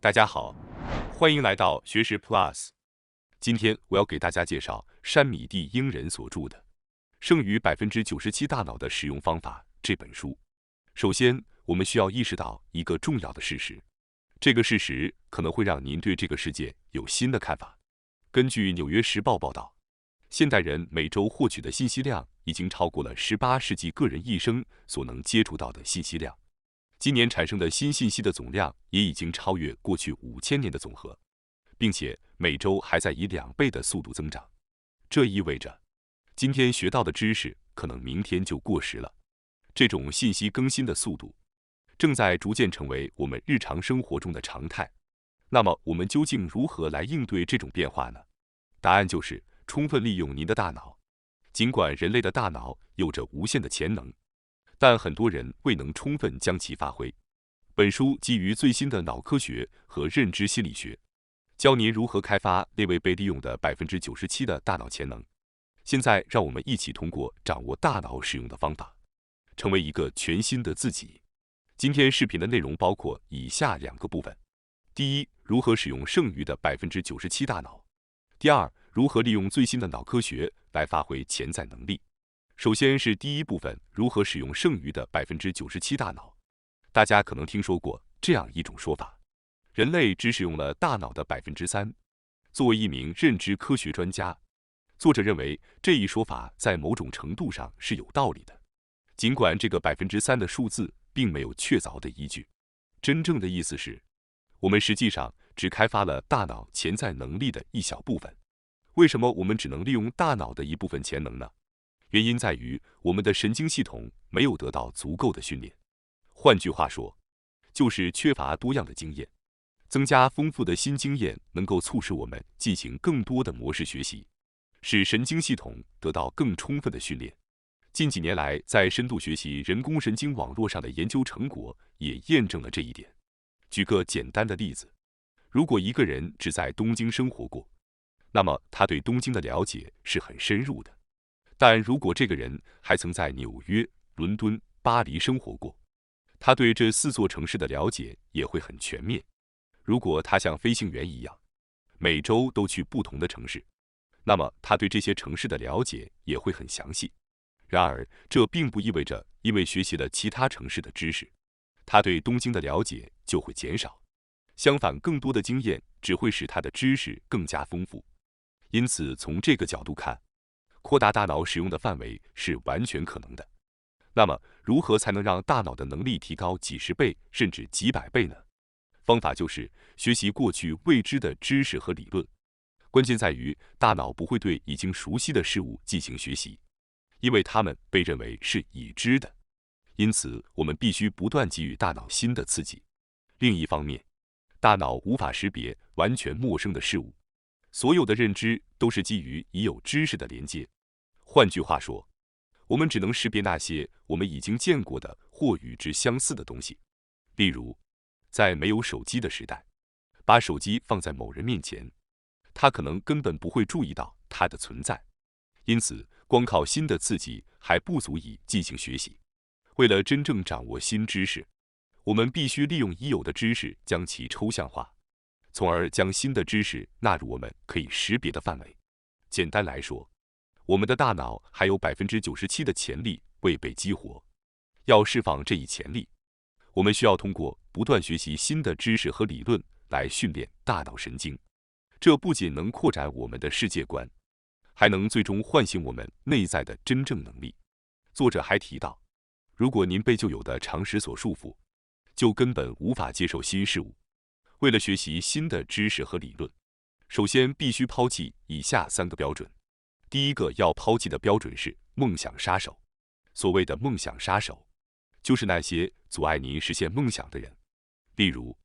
大家好，欢迎来到学识 Plus。今天我要给大家介绍山米蒂英人所著的《剩余97%大脑的使用方法》这本书。首先，我们需要意识到一个重要的事实，这个事实可能会让您对这个世界有新的看法。根据《纽约时报》报道，现代人每周获取的信息量已经超过了18世纪个人一生所能接触到的信息量。今年产生的新信息的总量也已经超越过去5000年的总和，并且每周还在以2倍的速度增长。这意味着，今天学到的知识可能明天就过时了。这种信息更新的速度正在逐渐成为我们日常生活中的常态。那么，我们究竟如何来应对这种变化呢？答案就是充分利用您的大脑。尽管人类的大脑有着无限的潜能，但很多人未能充分将其发挥。本书基于最新的脑科学和认知心理学，教您如何开发那未被利用的97%的大脑潜能。现在，让我们一起通过掌握大脑使用的方法，成为一个全新的自己。今天视频的内容包括以下2个部分：第一，如何使用剩余的97%大脑；第二，如何利用最新的脑科学来发挥潜在能力。首先是第一部分，如何使用剩余的97%大脑。大家可能听说过这样一种说法：人类只使用了大脑的3%。作为一名认知科学专家，作者认为这一说法在某种程度上是有道理的，尽管这个3%的数字并没有确凿的依据。真正的意思是，我们实际上只开发了大脑潜在能力的一小部分。为什么我们只能利用大脑的一部分潜能呢？原因在于我们的神经系统没有得到足够的训练。换句话说，就是缺乏多样的经验。增加丰富的新经验能够促使我们进行更多的模式学习，使神经系统得到更充分的训练。近几年来，在深度学习人工神经网络上的研究成果也验证了这一点。举个简单的例子，如果一个人只在东京生活过，那么他对东京的了解是很深入的。但如果这个人还曾在纽约、伦敦、巴黎生活过，他对这4座城市的了解也会很全面。如果他像飞行员一样，每周都去不同的城市，那么他对这些城市的了解也会很详细。然而，这并不意味着因为学习了其他城市的知识，他对东京的了解就会减少。相反，更多的经验只会使他的知识更加丰富。因此，从这个角度看，扩大大脑使用的范围是完全可能的。那么，如何才能让大脑的能力提高几十倍甚至几百倍呢？方法就是学习过去未知的知识和理论。关键在于，大脑不会对已经熟悉的事物进行学习，因为它们被认为是已知的。因此，我们必须不断给予大脑新的刺激。另一方面，大脑无法识别完全陌生的事物，所有的认知都是基于已有知识的连接。换句话说，我们只能识别那些我们已经见过的或与之相似的东西。例如，在没有手机的时代，把手机放在某人面前，他可能根本不会注意到它的存在。因此，光靠新的刺激还不足以进行学习。为了真正掌握新知识，我们必须利用已有的知识将其抽象化，从而将新的知识纳入我们可以识别的范围。简单来说，我们的大脑还有97%的潜力未被激活。要释放这一潜力，我们需要通过不断学习新的知识和理论来训练大脑神经。这不仅能扩展我们的世界观，还能最终唤醒我们内在的真正能力。作者还提到，如果您被旧有的常识所束缚，就根本无法接受新事物。为了学习新的知识和理论，首先必须抛弃以下3个标准。第一个要抛弃的标准是梦想杀手。所谓的梦想杀手，就是那些阻碍您实现梦想的人。例如，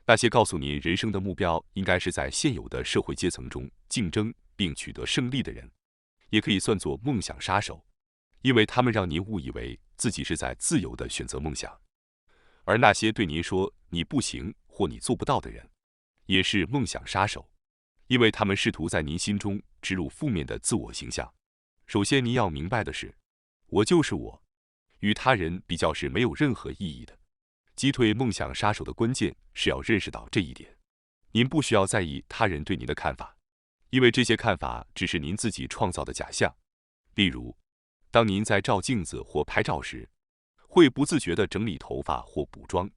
那些告诉您人生的目标应该是在现有的社会阶层中竞争并取得胜利的人，也可以算作梦想杀手，因为他们让您误以为自己是在自由地选择梦想。而那些对您说你不行或你做不到的人，也是梦想杀手，因为他们试图在您心中植入负面的自我形象。首先，您要明白的是，我就是我，与他人比较是没有任何意义的。击退梦想杀手的关键是要认识到这一点。您不需要在意他人对您的看法，因为这些看法只是您自己创造的假象。例如，当您在照镜子或拍照时，会不自觉地整理头发或补妆，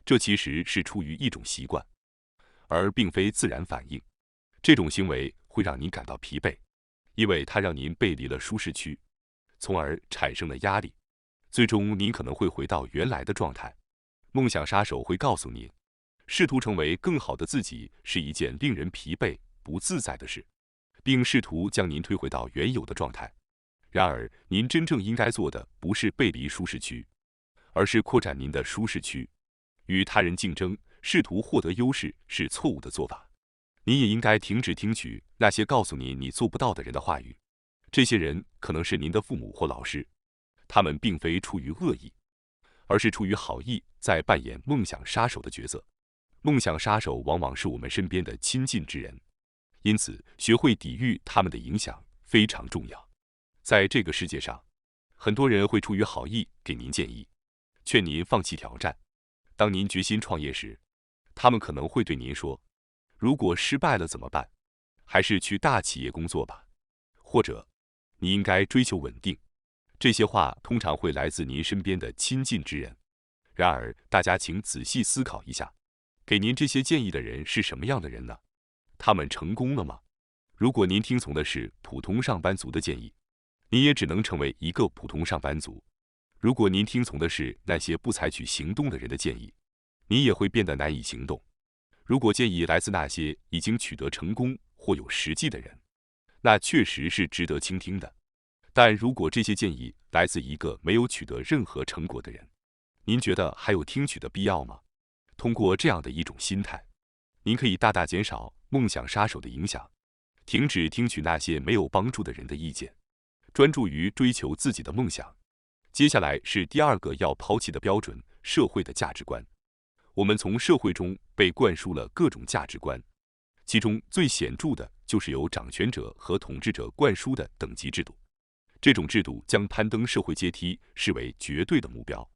这其实是出于一种习惯，而并非自然反应。这种行为会让您感到疲惫，因为它让您背离了舒适区，从而产生了压力。最终，您可能会回到原来的状态。梦想杀手会告诉您，试图成为更好的自己是一件令人疲惫、不自在的事，并试图将您推回到原有的状态。然而，您真正应该做的不是背离舒适区，而是扩展您的舒适区。与他人竞争，试图获得优势是错误的做法。你也应该停止听取那些告诉你做不到的人的话语。这些人可能是您的父母或老师，他们并非出于恶意，而是出于好意，在扮演梦想杀手的角色。梦想杀手往往是我们身边的亲近之人，因此学会抵御他们的影响非常重要。在这个世界上，很多人会出于好意给您建议，劝您放弃挑战。当您决心创业时，他们可能会对您说：“如果失败了怎么办？还是去大企业工作吧。”或者，你应该追求稳定。这些话通常会来自您身边的亲近之人。然而，大家请仔细思考一下，给您这些建议的人是什么样的人呢？他们成功了吗？如果您听从的是普通上班族的建议，你也只能成为一个普通上班族。如果您听从的是那些不采取行动的人的建议，你也会变得难以行动。如果建议来自那些已经取得成功或有实际的人，那确实是值得倾听的。但如果这些建议来自一个没有取得任何成果的人，您觉得还有听取的必要吗？通过这样的一种心态，您可以大大减少梦想杀手的影响，停止听取那些没有帮助的人的意见，专注于追求自己的梦想。接下来是第二个要抛弃的标准：社会的价值观。我们从社会中被灌输了各种价值观，其中最显著的就是由掌权者和统治者灌输的等级制度。这种制度将攀登社会阶梯视为绝对的目标。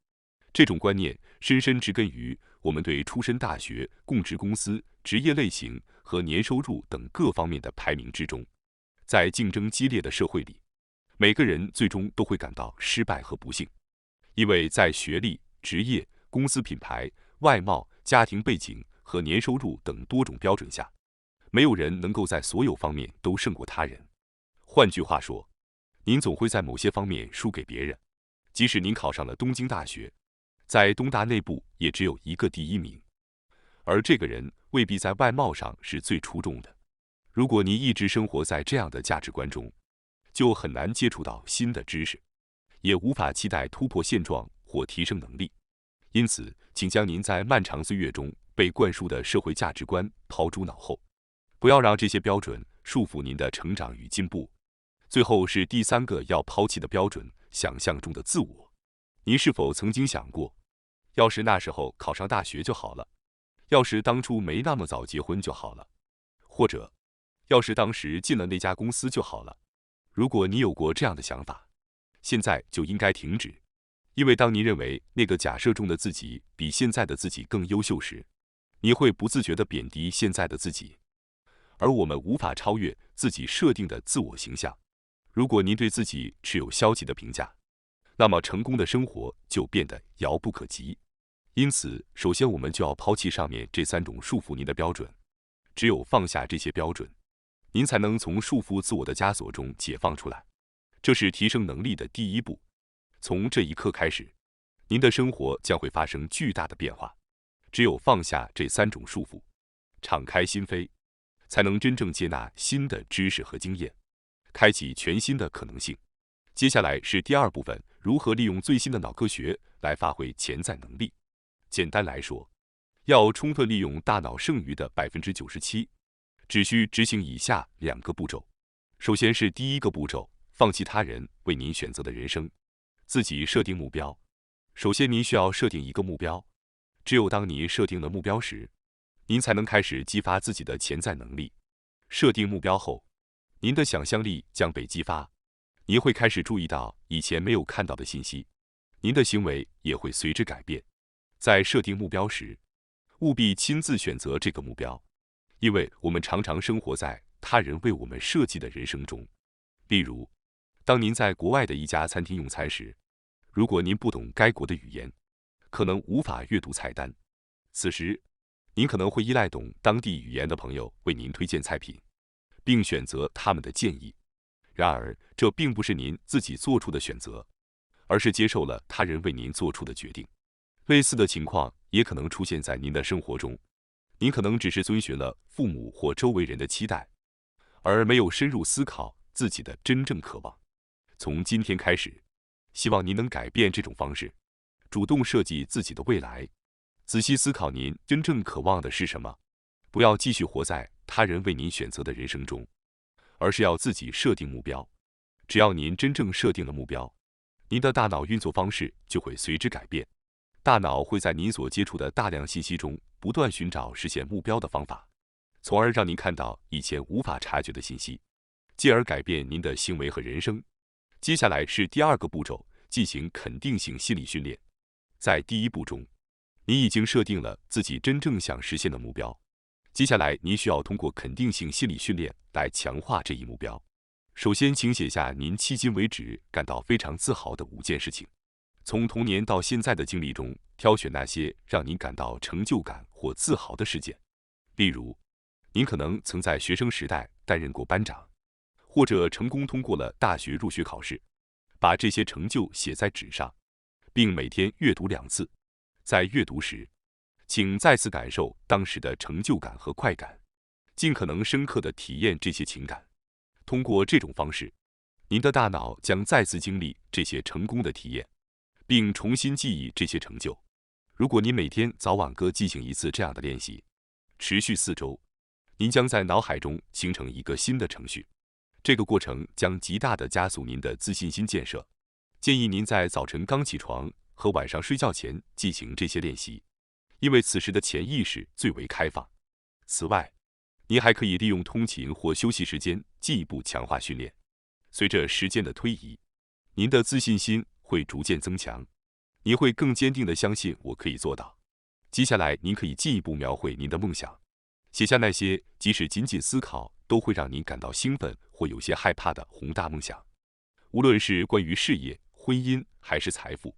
这种观念深深植根于我们对出身大学、供职公司、职业类型和年收入等各方面的排名之中。在竞争激烈的社会里，每个人最终都会感到失败和不幸，因为在学历、职业、公司品牌、外貌、家庭背景和年收入等多种标准下，没有人能够在所有方面都胜过他人。换句话说，您总会在某些方面输给别人。即使您考上了东京大学，在东大内部也只有一个第一名，而这个人未必在外貌上是最出众的。如果您一直生活在这样的价值观中，就很难接触到新的知识，也无法期待突破现状或提升能力。因此，请将您在漫长岁月中被灌输的社会价值观抛诸脑后，不要让这些标准束缚您的成长与进步。最后是第三个要抛弃的标准：想象中的自我。您是否曾经想过，要是那时候考上大学就好了，要是当初没那么早结婚就好了，或者要是当时进了那家公司就好了？如果你有过这样的想法，现在就应该停止，因为当你认为那个假设中的自己比现在的自己更优秀时，你会不自觉地贬低现在的自己。而我们无法超越自己设定的自我形象。如果您对自己持有消极的评价，那么成功的生活就变得遥不可及。因此，首先我们就要抛弃上面这三种束缚您的标准。只有放下这些标准，您才能从束缚自我的枷锁中解放出来。这是提升能力的第一步。从这一刻开始，您的生活将会发生巨大的变化。只有放下这三种束缚，敞开心扉，才能真正接纳新的知识和经验，开启全新的可能性。接下来是第二部分，如何利用最新的脑科学来发挥潜在能力。简单来说，要充分利用大脑剩余的97%，只需执行以下2个步骤。首先是第一个步骤，放弃他人为您选择的人生，自己设定目标。首先您需要设定一个目标，只有当你设定了目标时，您才能开始激发自己的潜在能力。设定目标后，您的想象力将被激发，您会开始注意到以前没有看到的信息，您的行为也会随之改变。在设定目标时，务必亲自选择这个目标，因为我们常常生活在他人为我们设计的人生中。例如，当您在国外的一家餐厅用餐时，如果您不懂该国的语言，可能无法阅读菜单，此时您可能会依赖懂当地语言的朋友为您推荐菜品，并选择他们的建议。然而，这并不是您自己做出的选择，而是接受了他人为您做出的决定。类似的情况也可能出现在您的生活中，您可能只是遵循了父母或周围人的期待，而没有深入思考自己的真正渴望。从今天开始，希望您能改变这种方式，主动设计自己的未来，仔细思考您真正渴望的是什么，不要继续活在他人为您选择的人生中，而是要自己设定目标。只要您真正设定了目标，您的大脑运作方式就会随之改变。大脑会在您所接触的大量信息中不断寻找实现目标的方法，从而让您看到以前无法察觉的信息，进而改变您的行为和人生。接下来是第二个步骤，进行肯定性心理训练。在第一步中，你已经设定了自己真正想实现的目标。接下来，你需要通过肯定性心理训练来强化这一目标。首先，请写下您迄今为止感到非常自豪的5件事情。从童年到现在的经历中，挑选那些让您感到成就感或自豪的事件。例如，您可能曾在学生时代担任过班长，或者成功通过了大学入学考试。把这些成就写在纸上，并每天阅读2次。在阅读时，请再次感受当时的成就感和快感，尽可能深刻地体验这些情感。通过这种方式，您的大脑将再次经历这些成功的体验，并重新记忆这些成就。如果您每天早晚各进行1次这样的练习，持续4周，您将在脑海中形成一个新的程序。这个过程将极大地加速您的自信心建设。建议您在早晨刚起床和晚上睡觉前进行这些练习，因为此时的潜意识最为开放。此外，您还可以利用通勤或休息时间进一步强化训练。随着时间的推移，您的自信心会逐渐增强，您会更坚定地相信我可以做到。接下来，您可以进一步描绘您的梦想，写下那些即使仅仅思考都会让您感到兴奋或有些害怕的宏大梦想。无论是关于事业、婚姻还是财富，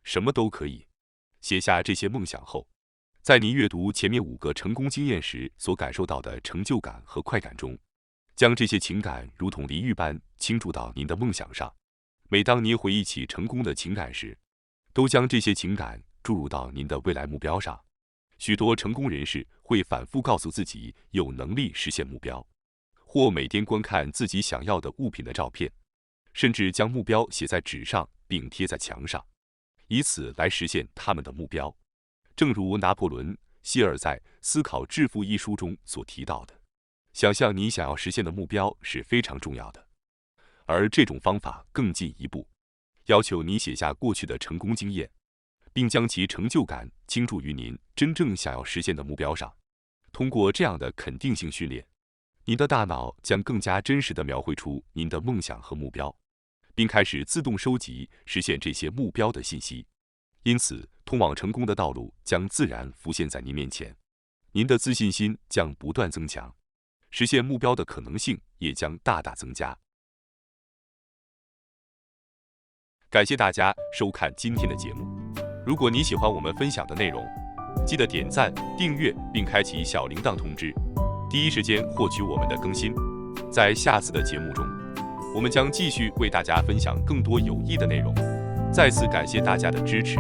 什么都可以。写下这些梦想后，在您阅读前面5个成功经验时所感受到的成就感和快感中，将这些情感如同淋浴般倾注到您的梦想上。每当您回忆起成功的情感时，都将这些情感注入到您的未来目标上。许多成功人士会反复告诉自己有能力实现目标，或每天观看自己想要的物品的照片，甚至将目标写在纸上并贴在墙上，以此来实现他们的目标。正如拿破仑·希尔在《思考致富》一书中所提到的，想象你想要实现的目标是非常重要的。而这种方法更进一步，要求你写下过去的成功经验，并将其成就感倾注于您真正想要实现的目标上。通过这样的肯定性训练，您的大脑将更加真实地描绘出您的梦想和目标，并开始自动收集实现这些目标的信息。因此，通往成功的道路将自然浮现在您面前，您的自信心将不断增强，实现目标的可能性也将大大增加。感谢大家收看今天的节目。如果你喜欢我们分享的内容，记得点赞、订阅并开启小铃铛通知，第一时间获取我们的更新。在下次的节目中，我们将继续为大家分享更多有益的内容。再次感谢大家的支持，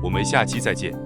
我们下期再见。